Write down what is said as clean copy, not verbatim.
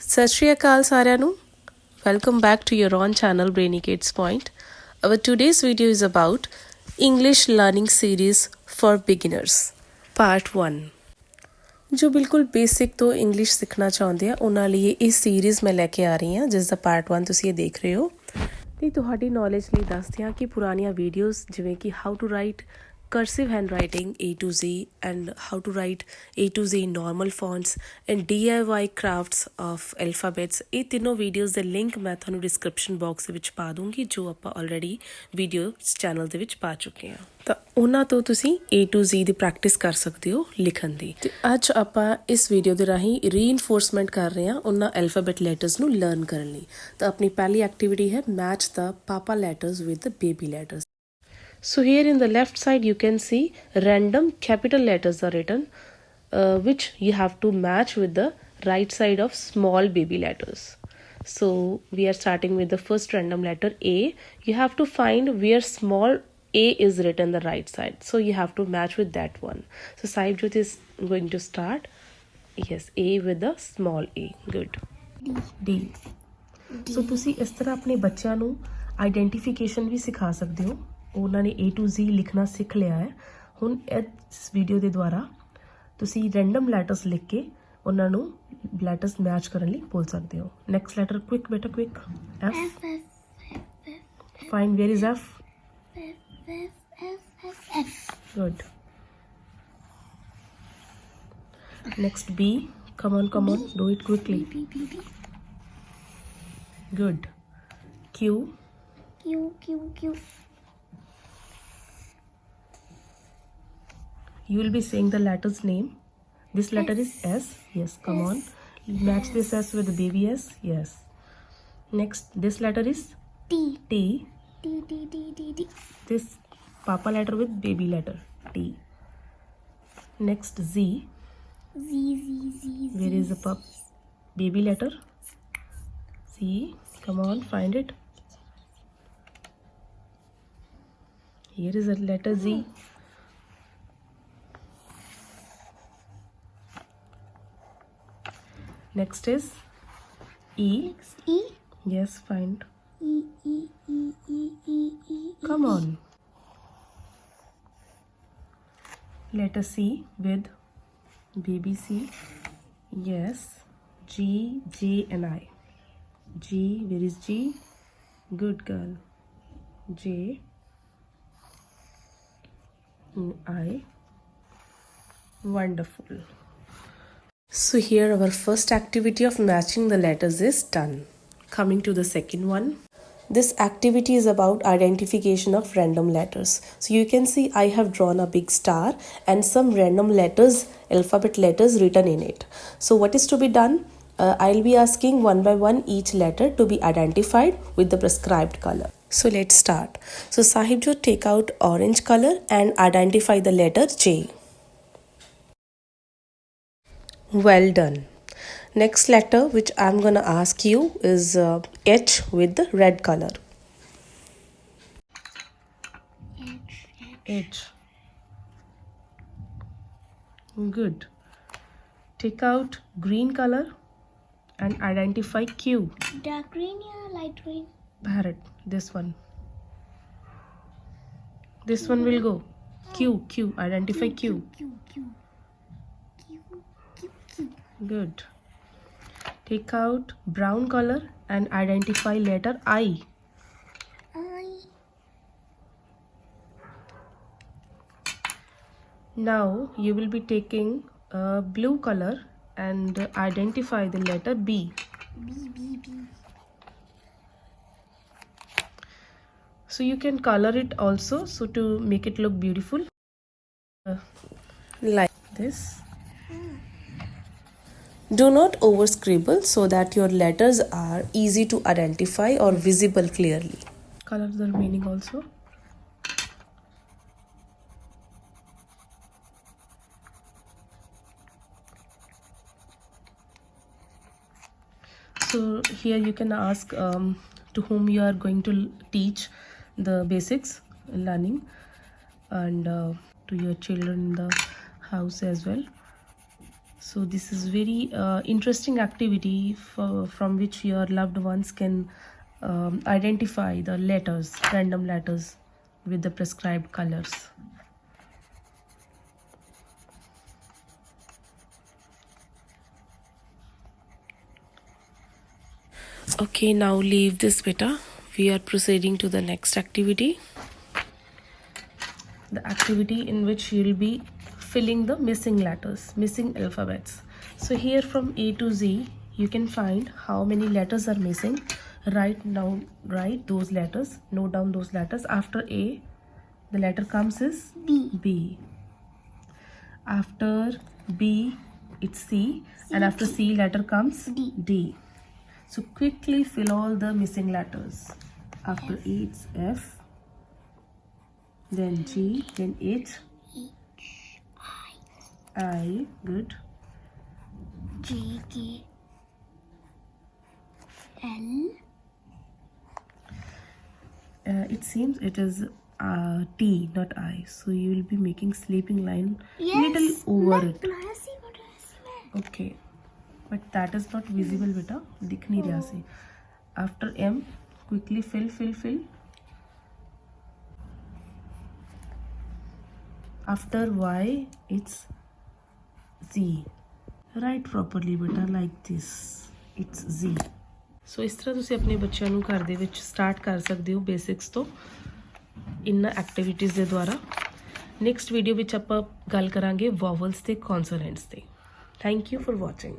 ਸਤਿ ਸ਼੍ਰੀ ਅਕਾਲ ਸਾਰਿਆਂ ਨੂੰ welcome back to your own channel Brainy Kids Point. Our today's video is about English learning series for beginners part 1. ਜੋ ਬਿਲਕੁਲ basic ਤੋਂ English ਸਿੱਖਣਾ ਚਾਹੁੰਦੇ ਆ ਉਹਨਾਂ ਲਈ ਇਹ ਸੀਰੀਜ਼ ਮੈਂ ਲੈ ਕੇ ਆ ਰਹੀ ਹਾਂ ਜਿਸ ਦਾ ਪਾਰਟ 1 ਤੁਸੀਂ ਇਹ ਦੇਖ ਰਹੇ ਹੋ ਤੇ ਤੁਹਾਡੀ ਨੌਲੇਜ ਲਈ ਦੱਸਦੇ ਹਾਂ ਕਿ ਪੁਰਾਣੀਆਂ ਵੀਡੀਓਜ਼ ਜਿਵੇਂ ਕਿ how to write cursive handwriting A to Z and how to write A to Z normal fonts and DIY crafts of alphabets ਇਹ ਤਿੰਨੋਂ ਵੀਡੀਓਜ਼ ਦੇ ਲਿੰਕ ਮੈਂ ਤੁਹਾਨੂੰ ਡਿਸਕ੍ਰਿਪਸ਼ਨ ਬਾਕਸ ਦੇ ਵਿੱਚ ਪਾ ਦੂੰਗੀ ਜੋ ਆਪਾਂ ਆਲਰੇਡੀ ਵੀਡੀਓ ਚੈਨਲ ਦੇ ਵਿੱਚ ਪਾ ਚੁੱਕੇ ਹਾਂ ਤਾਂ ਉਹਨਾਂ ਤੋਂ ਤੁਸੀਂ A to Z the practice ਕਰ ਸਕਦੇ ਹੋ ਲਿਖਣ ਦੀ ਤੇ ਅੱਜ ਆਪਾਂ ਇਸ ਵੀਡੀਓ ਦੇ ਰਾਹੀਂ ਰੀਇਨਫੋਰਸਮੈਂਟ ਕਰ ਰਹੇ ਹਾਂ ਉਹਨਾਂ ਐਲਫਾਬੈਟ ਲੈਟਰਸ ਨੂੰ ਲਰਨ ਕਰਨ ਲਈ ਤਾਂ ਆਪਣੀ ਪਹਿਲੀ ਐਕਟੀਵਿਟੀ ਹੈ match the papa letters with the baby letters. So here in the left side you can see random capital letters are written which you have to match with the right side of small baby letters. So we are starting with the first random letter A. You have to find where small a is written the right side. So you have to match with that one. So Saibjot is going to start. Yes, A with the small a. Good. D. So ਤੁਸੀਂ ਇਸ ਤਰ੍ਹਾਂ ਆਪਣੇ ਬੱਚਿਆਂ ਨੂੰ identification ਵੀ ਸਿਖਾ ਸਕਦੇ ਹੋ ਉਹਨਾਂ ਨੇ A to Z ਲਿਖਣਾ ਸਿੱਖ ਲਿਆ ਹੈ ਹੁਣ ਇਸ ਵੀਡੀਓ ਦੇ ਦੁਆਰਾ ਤੁਸੀਂ ਰੈਂਡਮ ਲੈਟਰਸ ਲਿਖ ਕੇ ਉਹਨਾਂ ਨੂੰ ਲੈਟਰਸ ਮੈਚ ਕਰਨ ਲਈ ਬੋਲ ਸਕਦੇ ਹੋ ਨੈਕਸਟ ਲੈਟਰ ਕੁਇਕ ਬੇਟਾ quick F. Find where is F? Good. Next B. Come on, do it quickly. Good. Q. You will be saying the letter's name. This letter is S. Yes, come on. Match this S with the baby S. Yes. Next, this letter is T. This papa letter with baby letter T. Next, Z. Where is the baby letter? Z. Come on, find it. Here is the letter Z. Next is E. Yes, find. Come on. Letter C with baby C. Yes. G, J and I. G, where is G? Good girl. J, I. Wonderful. So here our first activity of matching the letters is done. Coming to the second one. This activity is about identification of random letters. So you can see I have drawn a big star and some random letters, alphabet letters written in it. So what is to be done? I'll be asking one by one each letter to be identified with the prescribed color. So let's start. So Sahibjo, take out orange color and identify the letter J. Well done. Next letter which I'm gonna ask you is H with the red color. H. Good. Take out green color and identify Q. Dark green or light green? Parrot. This one. This one will go. Q. Identify Q. Good. Take out brown color and identify letter I. Now you will be taking blue color and identify the letter B. B. So you can color it also so to make it look beautiful. Like this. Do not over scribble so that your letters are easy to identify or visible clearly. Color the remaining also. So here you can ask to whom you are going to teach the basics learning and to your children in the house as well. So this is very interesting activity from which your loved ones can identify the letters, random letters with the prescribed colors. Okay, now leave this beta. We are proceeding to the next activity. The activity in which you'll be filling the missing letters, missing alphabets. So here from A to Z, you can find how many letters are missing. Write those letters, note down those letters. After A, the letter comes is B. After B, it's C, and after C letter comes D. So quickly fill all the missing letters. After A, it's F, then G, then H, I, good. J, K, L. It seems it is T, not I. So you will be making sleeping line little over it. Okay, but that is not visible, beta. दिख नहीं रहा से. After M, quickly fill. After Y, it's Z. Write properly, beta, like this. It's Z. So ਇਸ ਤਰ੍ਹਾਂ ਤੁਸੀਂ ਆਪਣੇ ਬੱਚਿਆਂ ਨੂੰ ਘਰ ਦੇ ਵਿੱਚ ਸਟਾਰਟ ਕਰ ਸਕਦੇ ਹੋ ਬੇਸਿਕਸ ਤੋਂ ਇਨ੍ਹਾਂ ਐਕਟੀਵਿਟੀਜ਼ ਦੇ ਦੁਆਰਾ। ਨੈਕਸਟ ਵੀਡੀਓ ਵਿੱਚ ਆਪਾਂ ਗੱਲ ਕਰਾਂਗੇ ਵੋਵਲਸ ਤੇ ਕੌਨਸੋਨੈਂਟਸ ਤੇ। Thank you for watching.